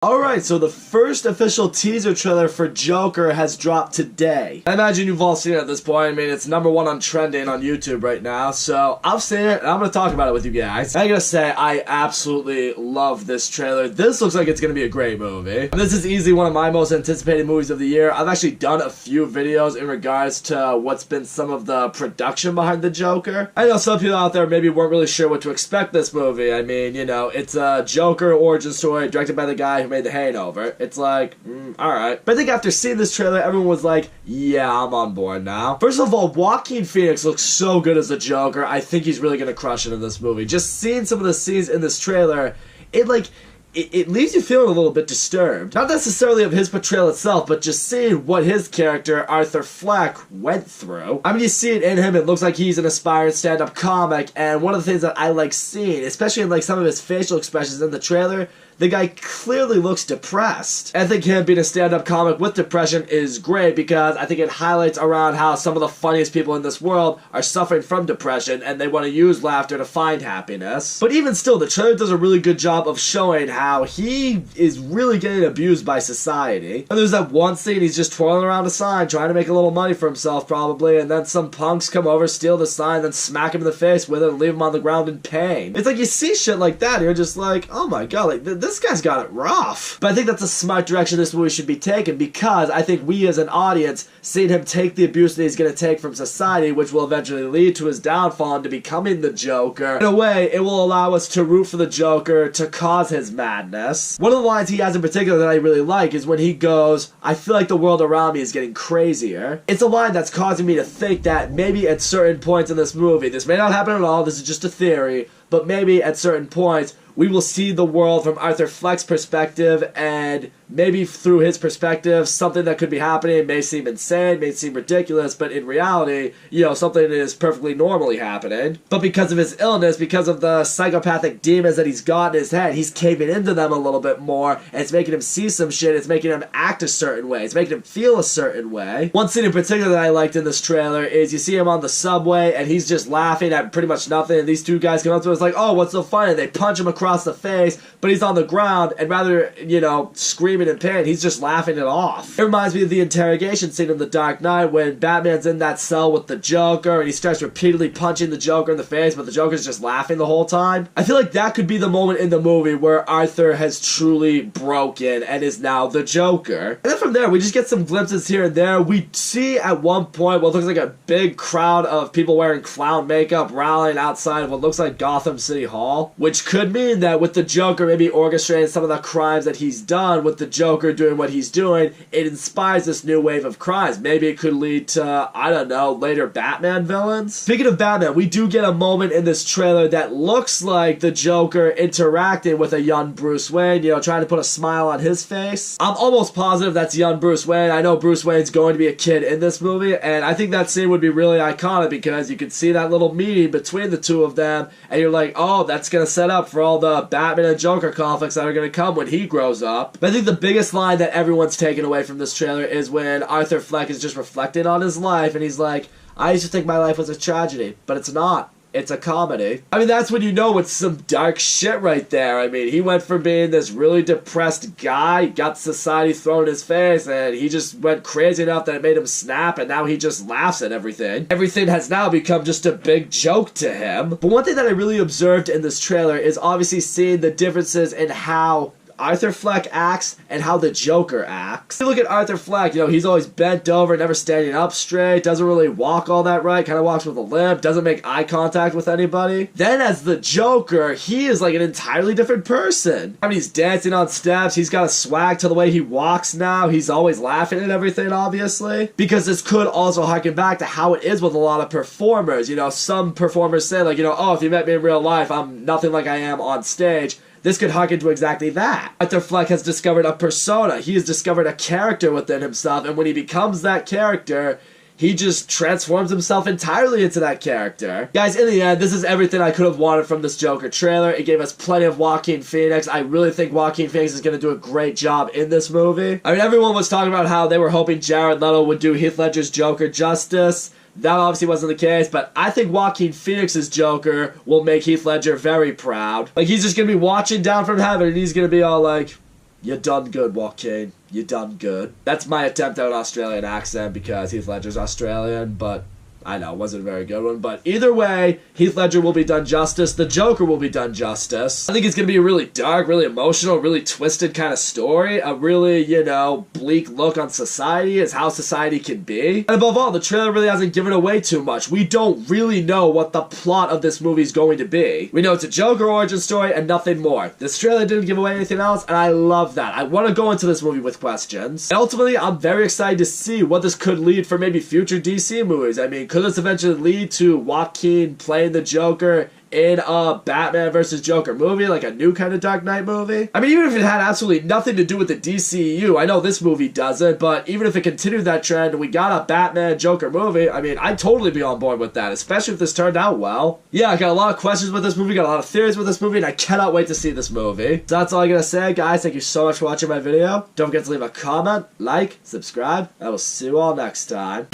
Alright, so the first official teaser trailer for Joker has dropped today. I imagine you've all seen it at this point. I mean, it's #1 on trending on YouTube right now, so I've seen it, and I'm going to talk about it with you guys. I gotta say, I absolutely love this trailer. This looks like it's going to be a great movie. This is easily one of my most anticipated movies of the year. I've actually done a few videos in regards to what's been some of the production behind the Joker. I know some people out there maybe weren't really sure what to expect this movie. I mean, you know, it's a Joker origin story directed by the guy who made The Hangover. It's like, alright. But I think after seeing this trailer, everyone was like, yeah, I'm on board now. First of all, Joaquin Phoenix looks so good as the Joker. I think he's really gonna crush it in this movie. Just seeing some of the scenes in this trailer, it leaves you feeling a little bit disturbed. Not necessarily of his portrayal itself, but just seeing what his character, Arthur Fleck, went through. I mean, you see it in him, it looks like he's an aspiring stand-up comic, and one of the things that I like seeing, especially in like some of his facial expressions in the trailer, the guy clearly looks depressed. I think him being a stand-up comic with depression is great because I think it highlights around how some of the funniest people in this world are suffering from depression and they want to use laughter to find happiness. But even still, the trailer does a really good job of showing how he is really getting abused by society. And there's that one scene, he's just twirling around a sign, trying to make a little money for himself probably, and then some punks come over, steal the sign, then smack him in the face with it and leave him on the ground in pain. It's like you see shit like that and you're just like, oh my god, like this guy's got it rough. But I think that's a smart direction this movie should be taken because I think we as an audience seeing him take the abuse that he's going to take from society, which will eventually lead to his downfall and to becoming the Joker. In a way, it will allow us to root for the Joker to cause his madness. One of the lines he has in particular that I really like is when he goes, I feel like the world around me is getting crazier. It's a line that's causing me to think that maybe at certain points in this movie, this may not happen at all, this is just a theory, but maybe at certain points, we will see the world from Arthur Fleck's perspective, and maybe through his perspective, something that could be happening may seem insane, may seem ridiculous, but in reality, you know, something is perfectly normally happening. But because of his illness, because of the psychopathic demons that he's got in his head, he's caving into them a little bit more, and it's making him see some shit, it's making him act a certain way, it's making him feel a certain way. One scene in particular that I liked in this trailer is you see him on the subway, and he's just laughing at pretty much nothing, and these two guys come up to him, it's like, oh, what's so funny? They punch him across the face, but he's on the ground, and rather, you know, screaming in pain, he's just laughing it off. It reminds me of the interrogation scene in The Dark Knight when Batman's in that cell with the Joker, and he starts repeatedly punching the Joker in the face, but the Joker's just laughing the whole time. I feel like that could be the moment in the movie where Arthur has truly broken and is now the Joker. And then from there, we just get some glimpses here and there. We see at one point what looks like a big crowd of people wearing clown makeup rallying outside of what looks like Gotham City Hall, which could mean that with the Joker maybe orchestrating some of the crimes that he's done, with the Joker doing what he's doing, it inspires this new wave of crimes. Maybe it could lead to, I don't know, later Batman villains? Speaking of Batman, we do get a moment in this trailer that looks like the Joker interacting with a young Bruce Wayne, you know, trying to put a smile on his face. I'm almost positive that's young Bruce Wayne. I know Bruce Wayne's going to be a kid in this movie, and I think that scene would be really iconic because you could see that little meeting between the two of them, and you're like, oh, that's going to set up for all the Batman and Joker conflicts that are going to come when he grows up. But I think the biggest line that everyone's taken away from this trailer is when Arthur Fleck is just reflecting on his life and he's like, I used to think my life was a tragedy, but it's not. It's a comedy. I mean, that's when you know it's some dark shit right there. I mean, he went from being this really depressed guy, got society thrown in his face, and he just went crazy enough that it made him snap, and now he just laughs at everything. Everything has now become just a big joke to him. But one thing that I really observed in this trailer is obviously seeing the differences in how Arthur Fleck acts and how the Joker acts. If you look at Arthur Fleck, you know, he's always bent over, never standing up straight, doesn't really walk all that right, kind of walks with a limp, doesn't make eye contact with anybody. Then as the Joker, he is like an entirely different person. I mean, he's dancing on steps, he's got a swag to the way he walks now, he's always laughing at everything, obviously. Because this could also harken back to how it is with a lot of performers. You know, some performers say like, you know, oh, if you met me in real life, I'm nothing like I am on stage. This could harken to exactly that. Arthur Fleck has discovered a persona. He has discovered a character within himself, and when he becomes that character, he just transforms himself entirely into that character. Guys, in the end, this is everything I could have wanted from this Joker trailer. It gave us plenty of Joaquin Phoenix. I really think Joaquin Phoenix is going to do a great job in this movie. I mean, everyone was talking about how they were hoping Jared Leto would do Heath Ledger's Joker justice. That obviously wasn't the case, but I think Joaquin Phoenix's Joker will make Heath Ledger very proud. Like, he's just gonna be watching down from heaven, and he's gonna be all like, You done good, Joaquin. You done good. That's my attempt at an Australian accent because Heath Ledger's Australian, but I know, it wasn't a very good one. But either way, Heath Ledger will be done justice. The Joker will be done justice. I think it's going to be a really dark, really emotional, really twisted kind of story. A really, you know, bleak look on society as how society can be. And above all, the trailer really hasn't given away too much. We don't really know what the plot of this movie is going to be. We know it's a Joker origin story and nothing more. This trailer didn't give away anything else, and I love that. I want to go into this movie with questions. And ultimately, I'm very excited to see what this could lead for maybe future DC movies. I mean, could this eventually lead to Joaquin playing the Joker in a Batman vs. Joker movie, like a new kind of Dark Knight movie? I mean, even if it had absolutely nothing to do with the DCEU, I know this movie doesn't, but even if it continued that trend and we got a Batman Joker movie, I mean, I'd totally be on board with that, especially if this turned out well. Yeah, I got a lot of questions with this movie, got a lot of theories with this movie, and I cannot wait to see this movie. So that's all I gotta say, guys. Thank you so much for watching my video. Don't forget to leave a comment, like, subscribe, and I will see you all next time.